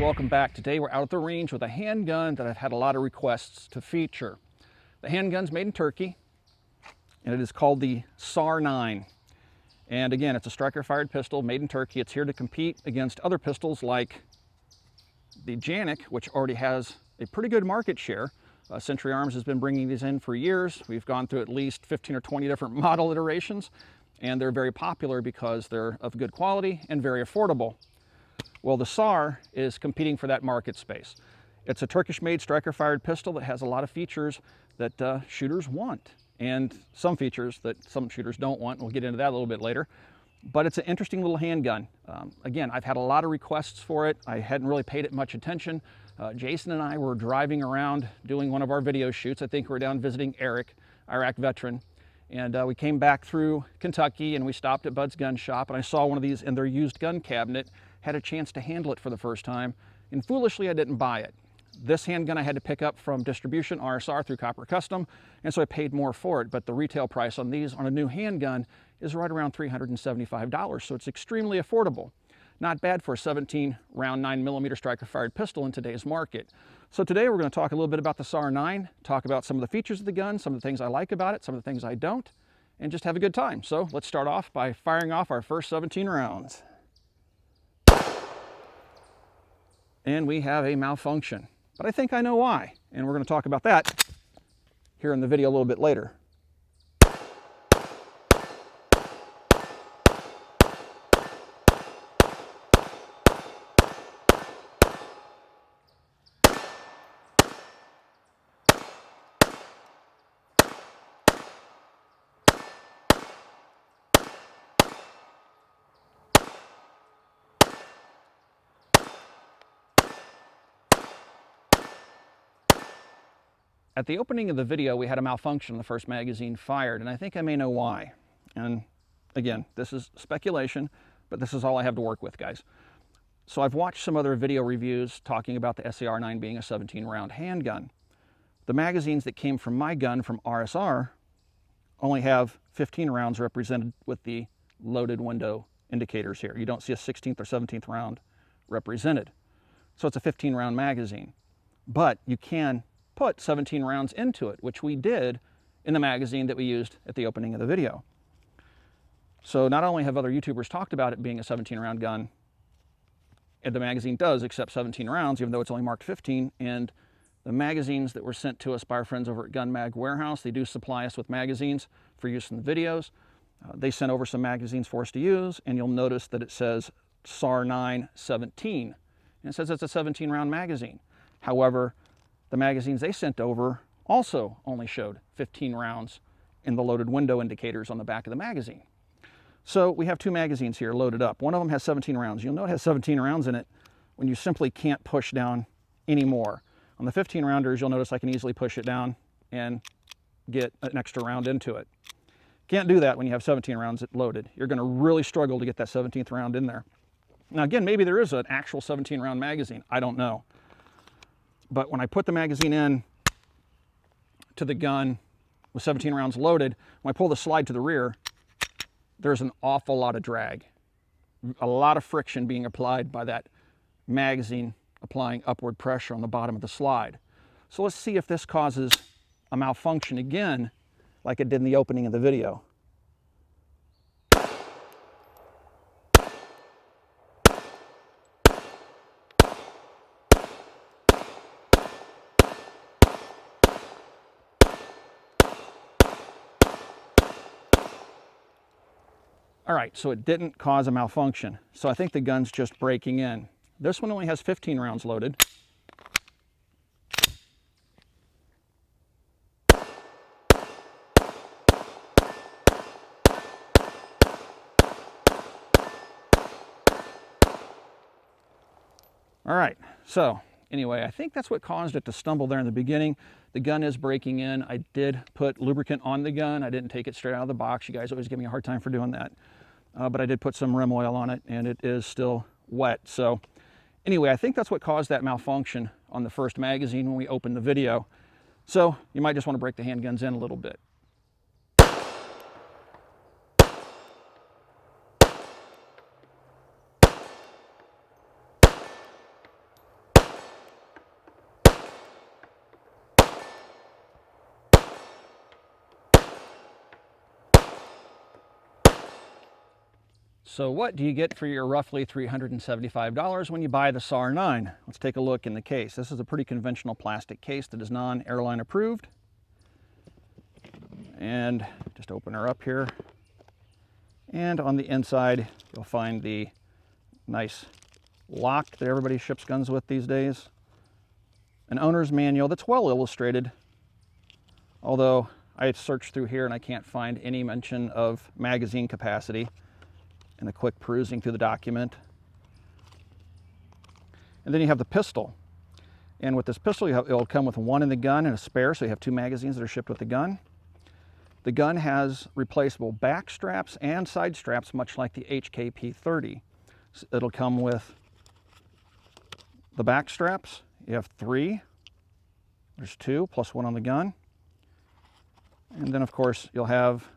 welcome back. Today we're out at the range with a handgun that I've had a lot of requests to feature. The handgun's made in Turkey, and it is called the SAR 9. And again, it's a striker-fired pistol made in Turkey. It's here to compete against other pistols like the Janik, which already has a pretty good market share. Century Arms has been bringing these in for years. We've gone through at least 15 or 20 different model iterations, and they're very popular because they're of good quality and very affordable. Well, the SAR is competing for that market space. It's a Turkish-made striker-fired pistol that has a lot of features that shooters want, and some features that some shooters don't want. We'll get into that a little bit later. But it's an interesting little handgun. Again, I've had a lot of requests for it. I hadn't really paid it much attention. Jason and I were driving around doing one of our video shoots. I think we were down visiting Eric, Iraq veteran. And we came back through Kentucky and we stopped at Bud's Gun Shop, and I saw one of these in their used gun cabinet, had a chance to handle it for the first time, and foolishly I didn't buy it. This handgun I had to pick up from distribution, RSR, through Copper Custom, and so I paid more for it, but the retail price on these on a new handgun is right around $375, so it's extremely affordable. Not bad for a 17-round 9mm striker-fired pistol in today's market. So today we're going to talk a little bit about the SAR 9, talk about some of the features of the gun, some of the things I like about it, some of the things I don't, and just have a good time. So let's start off by firing off our first 17 rounds. And we have a malfunction, but I think I know why, and we're going to talk about that here in the video a little bit later. At the opening of the video, we had a malfunction in the first magazine fired, and I think I may know why. And again, this is speculation, but this is all I have to work with, guys. So I've watched some other video reviews talking about the SAR 9 being a 17-round handgun. The magazines that came from my gun from RSR only have 15 rounds represented with the loaded window indicators here. You don't see a 16th or 17th round represented. So it's a 15-round magazine. But you can put 17 rounds into it, which we did in the magazine that we used at the opening of the video. So not only have other YouTubers talked about it being a 17-round gun, and the magazine does accept 17 rounds, even though it's only marked 15, and the magazines that were sent to us by our friends over at Gun Mag Warehouse, they do supply us with magazines for use in the videos. They sent over some magazines for us to use, and you'll notice that it says SAR 9 17, and it says it's a 17-round magazine. However, the magazines they sent over also only showed 15 rounds in the loaded window indicators on the back of the magazine. So we have two magazines here loaded up. One of them has 17 rounds. You'll know it has 17 rounds in it when you simply can't push down any more. On the 15 rounders, you'll notice I can easily push it down and get an extra round into it. Can't do that when you have 17 rounds loaded. You're going to really struggle to get that 17th round in there. Now again, maybe there is an actual 17-round magazine. I don't know. But when I put the magazine in to the gun with 17 rounds loaded, when I pull the slide to the rear, there's an awful lot of drag. A lot of friction being applied by that magazine applying upward pressure on the bottom of the slide. So let's see if this causes a malfunction again, like it did in the opening of the video. All right, so it didn't cause a malfunction. So I think the gun's just breaking in. This one only has 15 rounds loaded. All right, so anyway, I think that's what caused it to stumble there in the beginning. The gun is breaking in. I did put lubricant on the gun. I didn't take it straight out of the box. You guys always give me a hard time for doing that. But I did put some rim oil on it, and it is still wet. So anyway, I think that's what caused that malfunction on the first magazine when we opened the video. So you might just want to break the handguns in a little bit. So what do you get for your roughly $375 when you buy the SAR 9? Let's take a look in the case. This is a pretty conventional plastic case that is non-airline approved. And just open her up here. And on the inside, you'll find the nice lock that everybody ships guns with these days. An owner's manual that's well illustrated, although I searched through here and I can't find any mention of magazine capacity in a quick perusing through the document. And then you have the pistol. And with this pistol, it'll come with one in the gun and a spare, so you have 2 magazines that are shipped with the gun. The gun has replaceable back straps and side straps, much like the HKP-30. So it'll come with the back straps. You have 3. There's 2 plus 1 on the gun. And then, of course, you'll have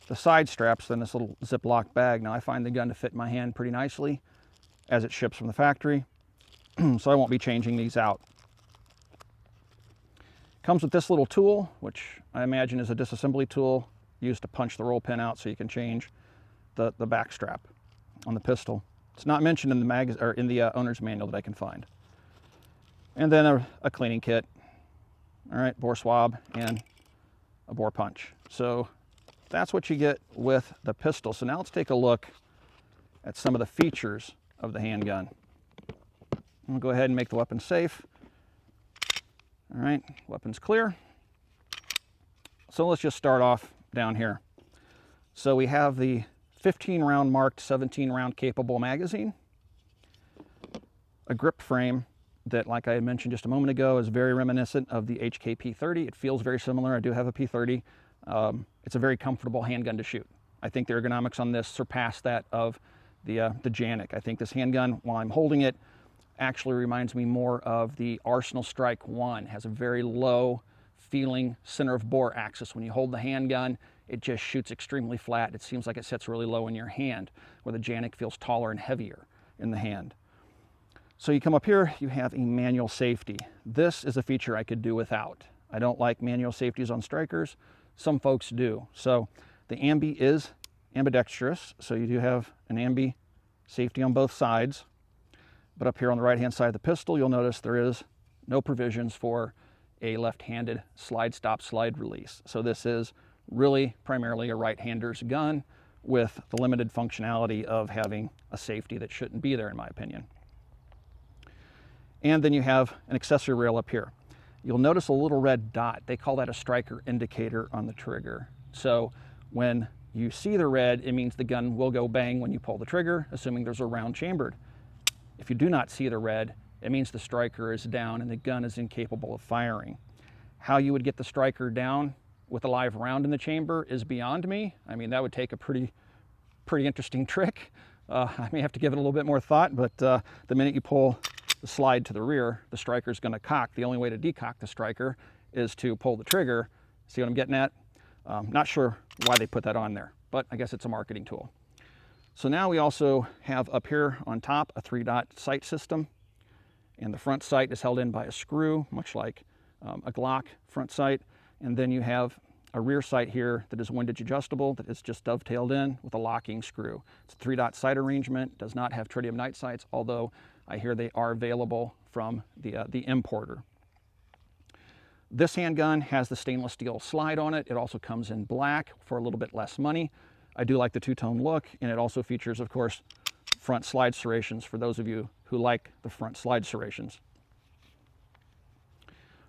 the side straps in this little Ziploc bag. Now, I find the gun to fit in my hand pretty nicely as it ships from the factory, so I won't be changing these out. Comes with this little tool, which I imagine is a disassembly tool used to punch the roll pin out so you can change the back strap on the pistol. It's not mentioned in the owner's manual that I can find. And then a cleaning kit. All right, bore swab and a bore punch. So that's what you get with the pistol. So now let's take a look at some of the features of the handgun. I'm gonna go ahead and make the weapon safe. All right, weapon's clear. So let's just start off down here. So we have the 15 round marked 17 round capable magazine, a grip frame that, like I had mentioned just a moment ago, is very reminiscent of the HKP-30. It feels very similar. I do have a P-30. It's a very comfortable handgun to shoot. I think the ergonomics on this surpass that of the Janik. I think this handgun, while I'm holding it, actually reminds me more of the Arsenal Strike 1. It has a very low feeling center of bore axis. When you hold the handgun, it just shoots extremely flat. It seems like it sits really low in your hand, where the Janik feels taller and heavier in the hand. So you come up here, you have a manual safety. This is a feature I could do without. I don't like manual safeties on strikers. Some folks do. So the ambi is ambidextrous, so you do have an ambi safety on both sides. But up here on the right-hand side of the pistol, you'll notice there is no provisions for a left-handed slide stop slide release. So this is really primarily a right-hander's gun with the limited functionality of having a safety that shouldn't be there, in my opinion. And then you have an accessory rail up here. You'll notice a little red dot. They call that a striker indicator on the trigger. So when you see the red, it means the gun will go bang when you pull the trigger, assuming there's a round chambered. If you do not see the red, it means the striker is down and the gun is incapable of firing. How you would get the striker down with a live round in the chamber is beyond me. I mean, that would take a pretty interesting trick. I may have to give it a little bit more thought, but the minute you pull the slide to the rear, the striker is going to cock. The only way to decock the striker is to pull the trigger. See what I'm getting at? Not sure why they put that on there, but I guess it's a marketing tool. So now we also have up here on top a 3-dot sight system, and the front sight is held in by a screw, much like a Glock front sight. And then you have a rear sight here that is windage adjustable, that is just dovetailed in with a locking screw. It's a 3-dot sight arrangement, does not have tritium night sights, although I hear they are available from the importer. This handgun has the stainless steel slide on it. It also comes in black for a little bit less money. I do like the two-tone look, and it also features, of course, front slide serrations for those of you who like the front slide serrations.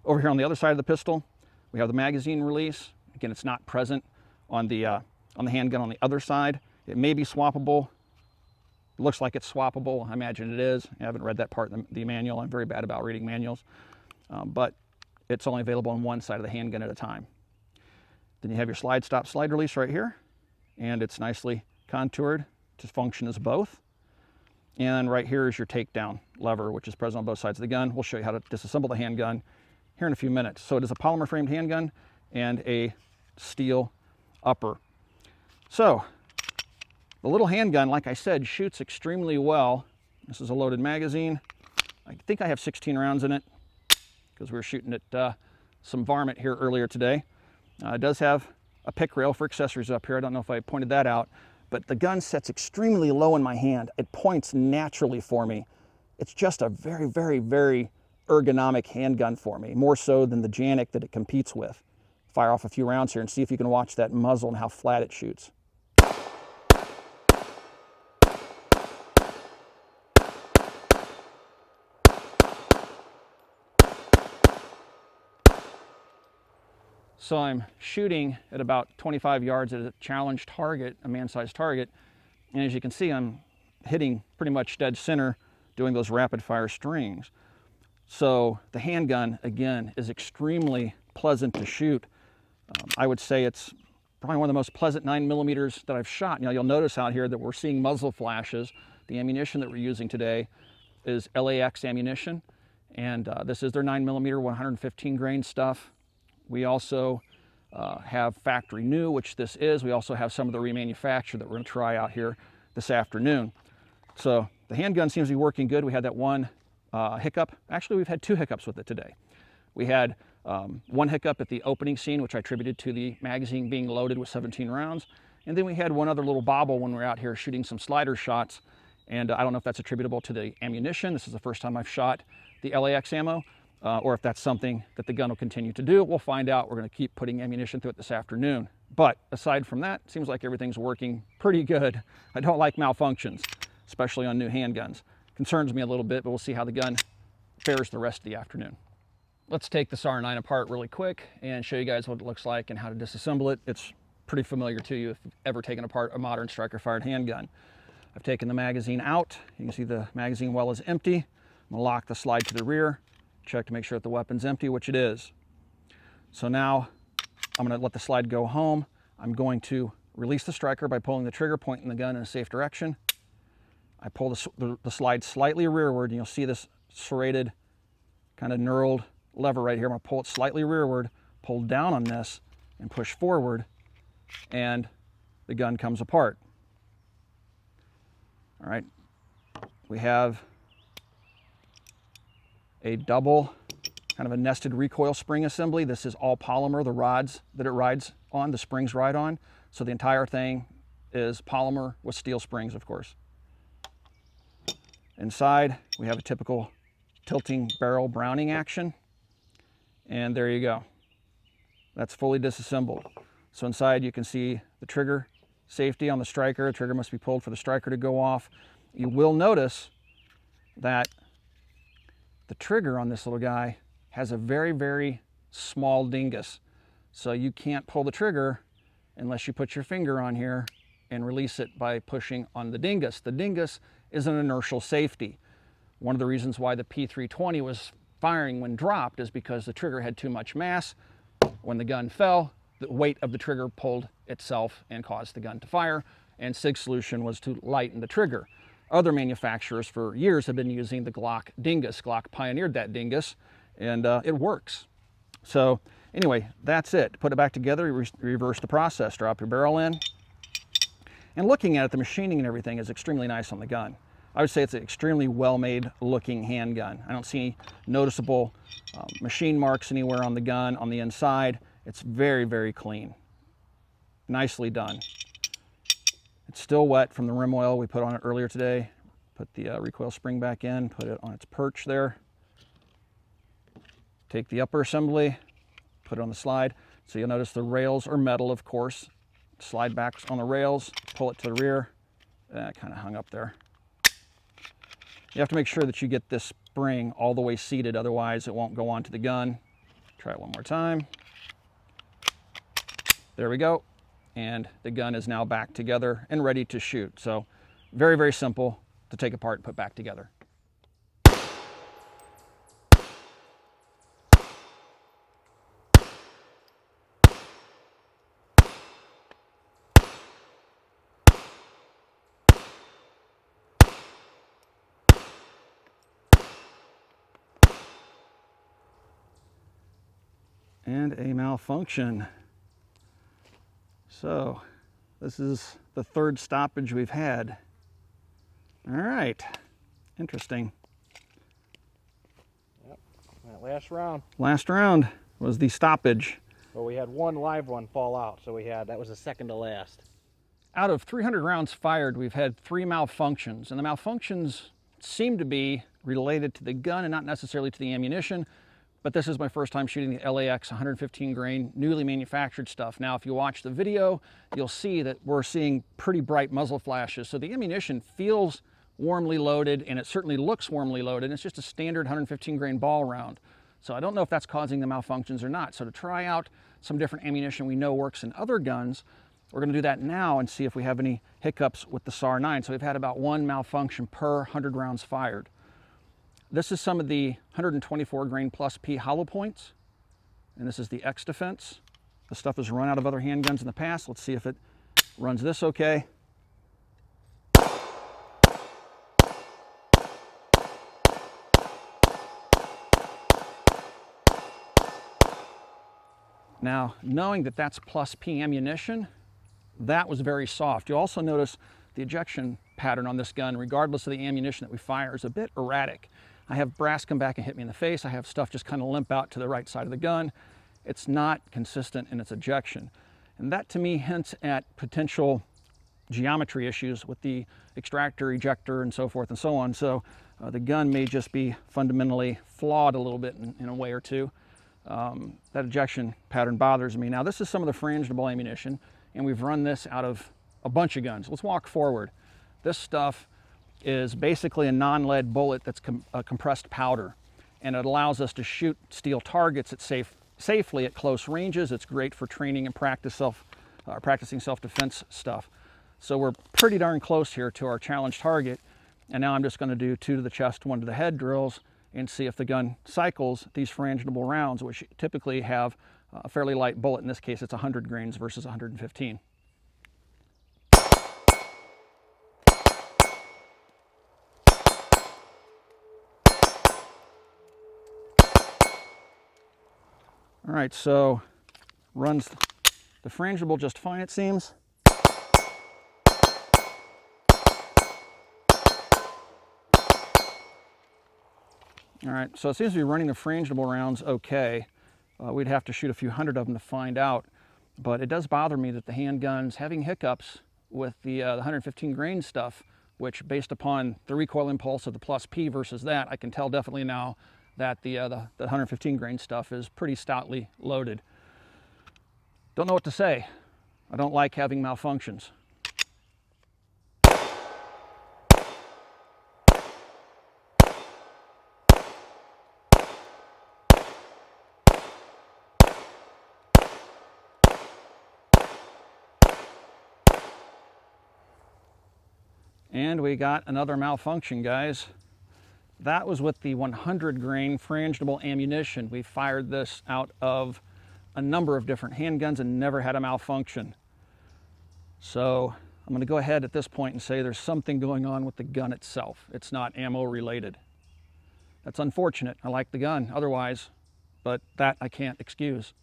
Over here on the other side of the pistol, we have the magazine release. Again, it's not present on the handgun on the other side. It may be swappable. It looks like it's swappable. I imagine it is. I haven't read that part in the manual. I'm very bad about reading manuals. But it's only available on one side of the handgun at a time. Then you have your slide stop slide release right here, and it's nicely contoured to function as both. And right here is your takedown lever, which is present on both sides of the gun. We'll show you how to disassemble the handgun here in a few minutes. So it is a polymer framed handgun and a steel upper. So the little handgun, like I said, shoots extremely well. This is a loaded magazine. I think I have 16 rounds in it because we were shooting at some varmint here earlier today. It does have a pick rail for accessories up here. I don't know if I pointed that out, but the gun sets extremely low in my hand. It points naturally for me. It's just a very, very, very ergonomic handgun for me, more so than the Janik that it competes with. Fire off a few rounds here and see if you can watch that muzzle and how flat it shoots. So I'm shooting at about 25 yards at a challenge target, a man-sized target, and as you can see, I'm hitting pretty much dead center doing those rapid fire strings. So the handgun, again, is extremely pleasant to shoot. I would say it's probably one of the most pleasant 9mm that I've shot. Now you'll notice out here that we're seeing muzzle flashes. The ammunition that we're using today is LAX ammunition, and this is their 9mm 115 grain stuff. We also have factory new, which this is. We also have some of the remanufactured that we're going to try out here this afternoon. So the handgun seems to be working good. We had that one hiccup. Actually, we've had 2 hiccups with it today. We had one hiccup at the opening scene, which I attributed to the magazine being loaded with 17 rounds. And then we had one other little bobble when we were out here shooting some slider shots. And I don't know if that's attributable to the ammunition. This is the first time I've shot the LAX ammo. Or if that's something that the gun will continue to do. We'll find out. We're going to keep putting ammunition through it this afternoon. But aside from that, it seems like everything's working pretty good. I don't like malfunctions, especially on new handguns. Concerns me a little bit, but we'll see how the gun fares the rest of the afternoon. Let's take the SAR 9 apart really quick and show you guys what it looks like and how to disassemble it. It's pretty familiar to you if you've ever taken apart a modern striker-fired handgun. I've taken the magazine out. You can see the magazine well is empty. I'm going to lock the slide to the rear. Check to make sure that the weapon's empty, which it is. So now I'm going to let the slide go home. I'm going to release the striker by pulling the trigger, pointing the gun in a safe direction. I pull the slide slightly rearward, and you'll see this serrated, kind of knurled lever right here. I'm going to pull it slightly rearward, pull down on this, and push forward, and the gun comes apart. All right, we have a double, kind of a nested recoil spring assembly. This is all polymer, the rods that it rides on, the springs ride on. So the entire thing is polymer with steel springs, of course. Inside, we have a typical tilting barrel Browning action. And there you go. That's fully disassembled. So inside you can see the trigger safety on the striker. The trigger must be pulled for the striker to go off. You will notice that the trigger on this little guy has a very, very small dingus. So you can't pull the trigger unless you put your finger on here and release it by pushing on the dingus. The dingus is an inertial safety. One of the reasons why the P320 was firing when dropped is because the trigger had too much mass. When the gun fell, the weight of the trigger pulled itself and caused the gun to fire, and SIG solution was to lighten the trigger. Other manufacturers for years have been using the Glock dingus. Glock pioneered that dingus, and it works. So anyway, that's it. Put it back together, reverse the process, drop your barrel in. And looking at it, the machining and everything is extremely nice on the gun. I would say it's an extremely well-made looking handgun. I don't see any noticeable machine marks anywhere on the gun, on the inside. It's very, very clean. Nicely done. It's still wet from the rim oil we put on it earlier today. Put the recoil spring back in, put it on its perch there. Take the upper assembly, put it on the slide. So you'll notice the rails are metal, of course. Slide back on the rails, pull it to the rear. Kind of hung up there. You have to make sure that you get this spring all the way seated, otherwise it won't go onto the gun. Try it one more time. There we go. And the gun is now back together and ready to shoot. So very, very simple to take apart and put back together. And a malfunction. So this is the third stoppage we've had. All right, interesting. Yep, that last round. Last round was the stoppage. Well, we had one live one fall out, so that was the second to last. Out of 300 rounds fired, we've had 3 malfunctions, and the malfunctions seem to be related to the gun and not necessarily to the ammunition, but this is my first time shooting the LAX 115 grain, newly manufactured stuff. Now, if you watch the video, you'll see that we're seeing pretty bright muzzle flashes, so the ammunition feels warmly loaded, and it certainly looks warmly loaded. It's just a standard 115 grain ball round. So I don't know if that's causing the malfunctions or not. So to try out some different ammunition we know works in other guns, we're going to do that now and see if we have any hiccups with the SAR 9. So we've had about 1 malfunction per 100 rounds fired. This is some of the 124 grain plus P hollow points, and this is the X defense. The stuff has run out of other handguns in the past. Let's see if it runs this okay. Now, knowing that that's plus P ammunition, that was very soft. You'll also notice the ejection pattern on this gun, regardless of the ammunition that we fire, is a bit erratic. I have brass come back and hit me in the face. I have stuff just kind of limp out to the right side of the gun. It's not consistent in its ejection. And that to me hints at potential geometry issues with the extractor, ejector, and so forth and so on. So the gun may just be fundamentally flawed a little bit in a way or two. That ejection pattern bothers me. Now, this is some of the frangible ammunition, and we've run this out of a bunch of guns. Let's walk forward. This stuff is basically a non-lead bullet that's compressed powder, and it allows us to shoot steel targets at safely at close ranges. It's great for training and practicing self-defense stuff. So we're pretty darn close here to our challenge target, and now I'm just going to do 2 to the chest, 1 to the head drills and see if the gun cycles these frangible rounds, which typically have a fairly light bullet. In this case, it's 100 grains versus 115. All right, so runs the frangible just fine, it seems. All right, so it seems to be running the frangible rounds okay. We'd have to shoot a few hundred of them to find out, but it does bother me that the handgun's having hiccups with the 115 grain stuff, which based upon the recoil impulse of the plus P versus that, I can tell definitely now that the 115 grain stuff is pretty stoutly loaded. Don't know what to say. I don't like having malfunctions. And we got another malfunction, guys. That was with the 100 grain frangible ammunition. We fired this out of a number of different handguns and never had a malfunction. So I'm going to go ahead at this point and say there's something going on with the gun itself. It's not ammo related. That's unfortunate. I like the gun otherwise, but that I can't excuse.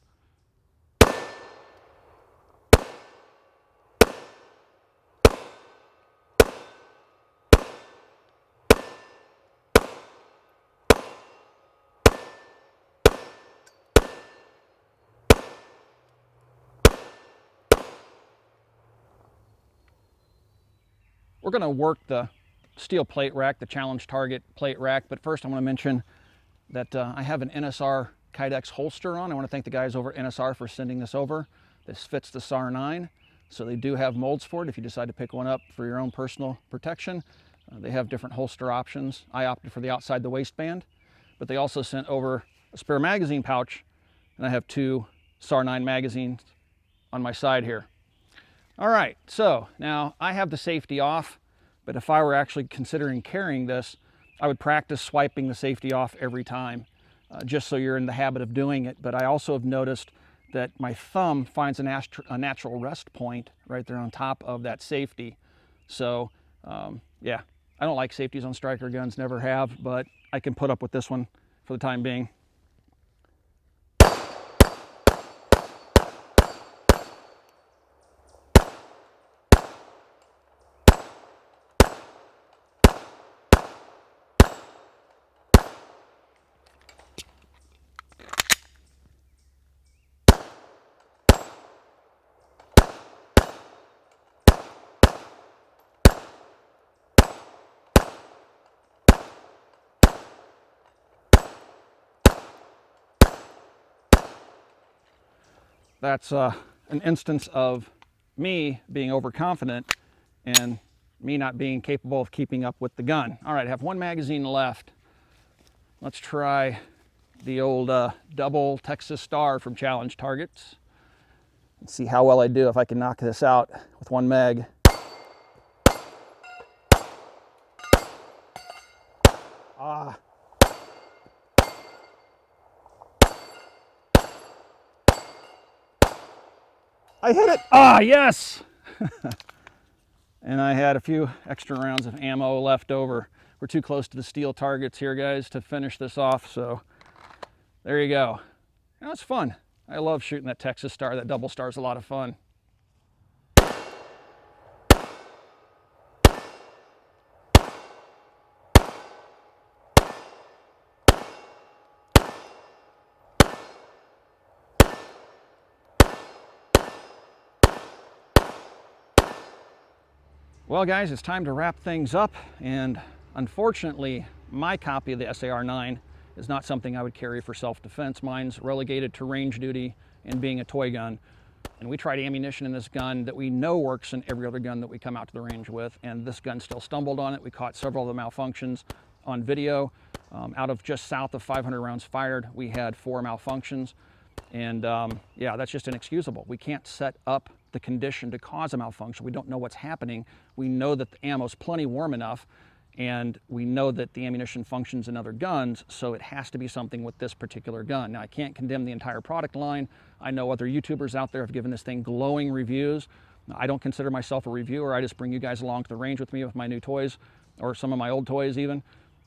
We're going to work the steel plate rack, the challenge target plate rack, but first I want to mention that I have an NSR Kydex holster on. I want to thank the guys over at NSR for sending this over. This fits the SAR 9, so they do have molds for it if you decide to pick one up for your own personal protection. They have different holster options. I opted for the outside the waistband, but they also sent over a spare magazine pouch, and I have 2 SAR 9 magazines on my side here. All right, so now I have the safety off, but if I were actually considering carrying this, I would practice swiping the safety off every time, just so you're in the habit of doing it. But I also have noticed that my thumb finds a natural rest point right there on top of that safety. So, yeah, I don't like safeties on striker guns, never have, but I can put up with this one for the time being. that's an instance of me being overconfident and me not being capable of keeping up with the gun. All right, I have one magazine left. Let's try the old double Texas SAR from Challenge Targets. Let's see how well I do if I can knock this out with one mag. Ah. I hit it! Ah, yes! And I had a few extra rounds of ammo left over. We're too close to the steel targets here, guys, to finish this off, so there you go. You know, it's fun. I love shooting that Texas SAR. That double SAR is a lot of fun. Well, guys, it's time to wrap things up, and unfortunately, my copy of the SAR-9 is not something I would carry for self-defense. Mine's relegated to range duty and being a toy gun. And we tried ammunition in this gun that we know works in every other gun that we come out to the range with, and this gun still stumbled on it. We caught several of the malfunctions on video. Out of just south of 500 rounds fired, we had 4 malfunctions. And yeah, that's just inexcusable. We can't set up the condition to cause a malfunction. We don't know what's happening. We know that the ammo's plenty warm enough, and we know that the ammunition functions in other guns, so it has to be something with this particular gun. Now, I can't condemn the entire product line. I know other YouTubers out there have given this thing glowing reviews. I don't consider myself a reviewer. I just bring you guys along to the range with me with my new toys, or some of my old toys even.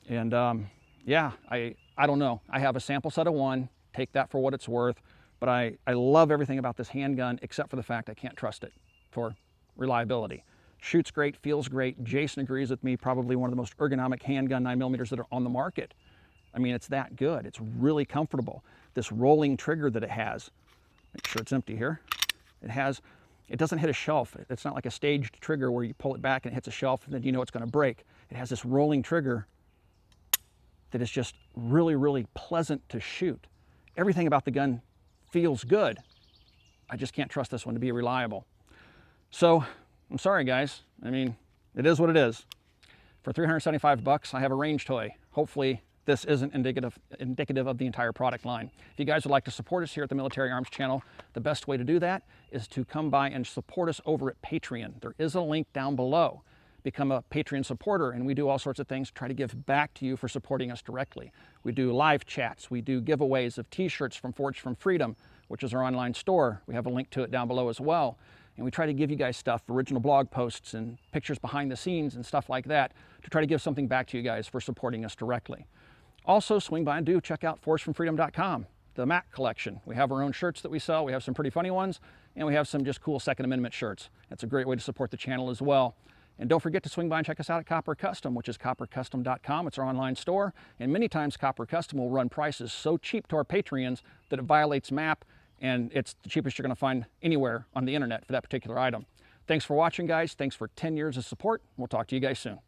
And yeah, I don't know. I have a sample set of 1. Take that for what it's worth. But I love everything about this handgun, except for the fact I can't trust it for reliability. Shoots great, feels great. Jason agrees with me, probably one of the most ergonomic handgun 9mm that are on the market. I mean, it's that good. It's really comfortable. This rolling trigger that it has, make sure it's empty here. It doesn't hit a shelf. It's not like a staged trigger where you pull it back and it hits a shelf and then you know it's gonna break. It has this rolling trigger that is just really, really pleasant to shoot. Everything about the gun feels good. I just can't trust this one to be reliable. So I'm sorry, guys. I mean, it is what it is. For 375 bucks, I have a range toy. Hopefully this isn't indicative of the entire product line. If you guys would like to support us here at the Military Arms Channel, the best way to do that is to come by and support us over at Patreon. There is a link down below. Become a Patreon supporter, and we do all sorts of things to try to give back to you for supporting us directly. We do live chats, we do giveaways of t-shirts from Forged from Freedom, which is our online store. We have a link to it down below as well. And we try to give you guys stuff, original blog posts and pictures behind the scenes and stuff like that, to try to give something back to you guys for supporting us directly. Also, swing by and check out forgedfromfreedom.com, the Mac collection. We have our own shirts that we sell. We have some pretty funny ones, and we have some just cool Second Amendment shirts. That's a great way to support the channel as well. And don't forget to swing by and check us out at Copper Custom, which is coppercustom.com. It's our online store. And many times Copper Custom will run prices so cheap to our Patreons that it violates MAP, and it's the cheapest you're going to find anywhere on the internet for that particular item. Thanks for watching, guys. Thanks for 10 years of support. We'll talk to you guys soon.